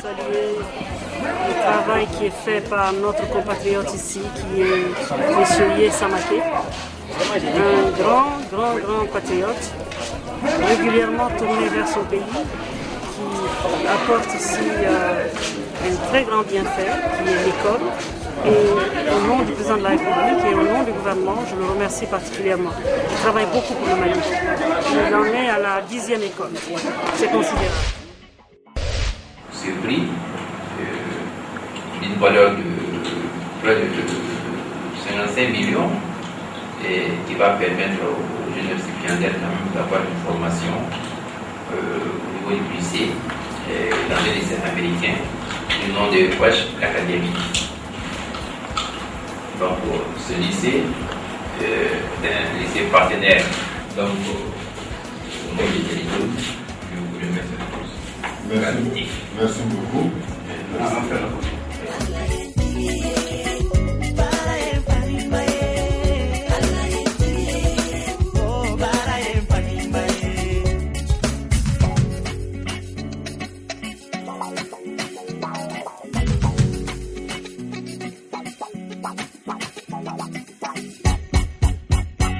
saluer le travail qui est fait par notre compatriote ici, qui est M. Yé Samaké, un grand patriote, régulièrement tourné vers son pays, qui apporte ici un très grand bienfait, qui est l'école. Et au nom du président de la République et au nom du gouvernement, je le remercie particulièrement. Il travaille beaucoup pour le Mali. Il en est à la 10e école. C'est considérable. Ce prix, d'une valeur de près de 55 millions, et qui va permettre aux jeunes récipiendaires d'avoir une formation au niveau du lycée, dans les lycées américains, du nom de Wesh Academy. Donc, ce lycée est un lycée partenaire. Donc, au nom du territoire, je vous remercie. Merci beaucoup.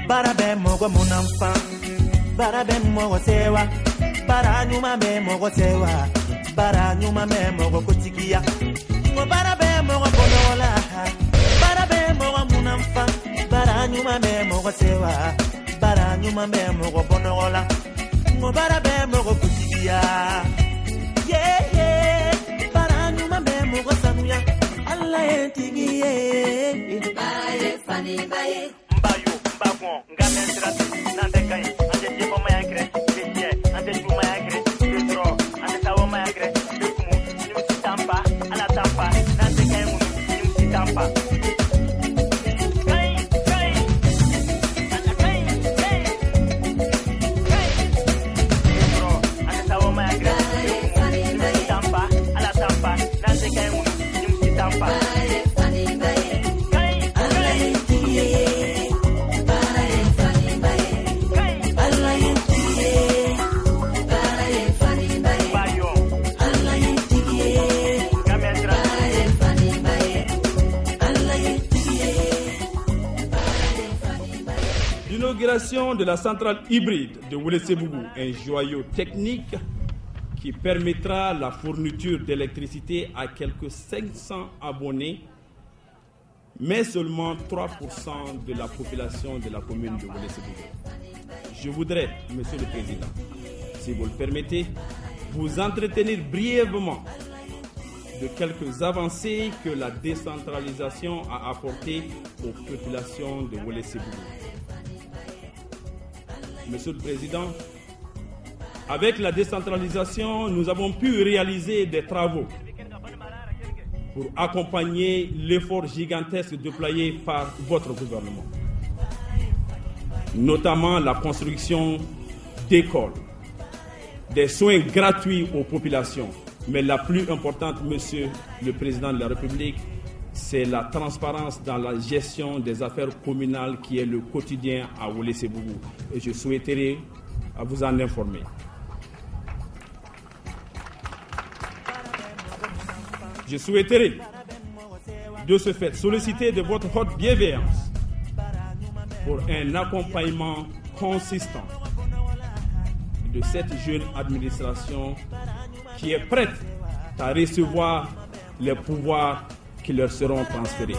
Bara be mogo munamfa, bara be mogo sewa, bara nyuma me mogo sewa, bara nyuma me mogo kutikia, ngo bara be mogo bonola, bara be mogo munamfa, bara nyuma me mogo sewa, bara nyuma me mogo bonola, ngo bara be mogo kutikia, yeah, bara nyuma me mogo sanuya, Allah entigie, bae fani bae. Bagon, Gamentra, Nandekai, and the Jimo Magre, and the Juma Magre, the draw, and the Tower Magre, the Kumu, Tampa, and a Tampa, Nandekai, Tampa. L'inauguration de la centrale hybride de Woulésébougou, un joyau technique qui permettra la fourniture d'électricité à quelques 500 abonnés, mais seulement 3% de la population de la commune de Woulésébougou. Je voudrais, Monsieur le Président, si vous le permettez, vous entretenir brièvement de quelques avancées que la décentralisation a apportées aux populations de Woulésébougou. Monsieur le Président, avec la décentralisation, nous avons pu réaliser des travaux pour accompagner l'effort gigantesque déployé par votre gouvernement, notamment la construction d'écoles, des soins gratuits aux populations. Mais la plus importante, Monsieur le Président de la République, c'est la transparence dans la gestion des affaires communales qui est le quotidien à Woulésébougou. Et je souhaiterais vous en informer. Je souhaiterais, de ce fait, solliciter de votre haute bienveillance pour un accompagnement consistant de cette jeune administration qui est prête à recevoir les pouvoirs qui leur seront transférés.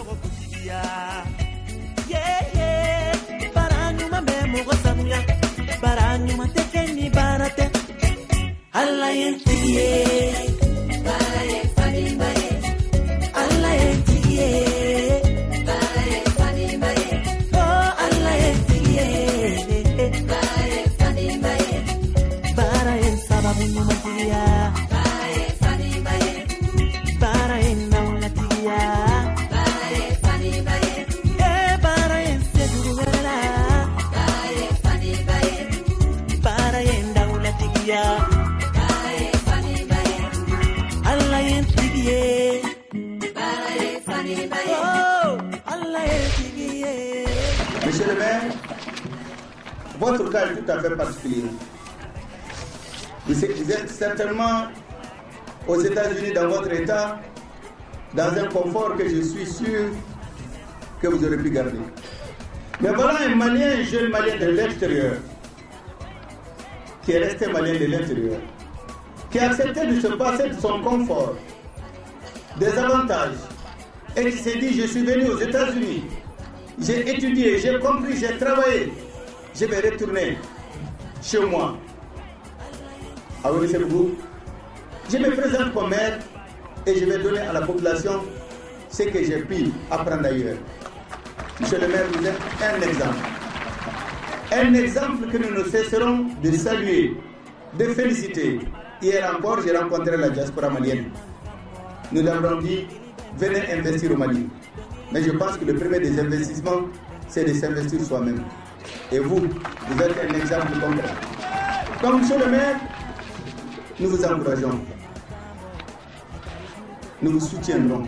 Monsieur le maire, votre cas est tout à fait particulier. Vous êtes certainement aux États-Unis, dans votre État, dans un confort que je suis sûr que vous aurez pu garder. Mais voilà un Malien, un jeune Malien de l'extérieur, qui est resté Malien de l'intérieur, qui a accepté de se passer de son confort, des avantages, et qui s'est dit, je suis venu aux États-Unis, j'ai étudié, j'ai compris, j'ai travaillé, je vais retourner chez moi. À Ouagadougou, je me présente comme maire et je vais donner à la population ce que j'ai pu apprendre ailleurs. Monsieur le maire, vous êtes un exemple. Un exemple que nous ne cesserons de saluer, de féliciter. Hier encore, j'ai rencontré la diaspora malienne. Nous leur avons dit, venez investir au Mali. Mais je pense que le premier des investissements, c'est de s'investir soi-même. Et vous êtes un exemple concret. Donc, monsieur le maire, nous vous encourageons. Nous vous soutiendrons.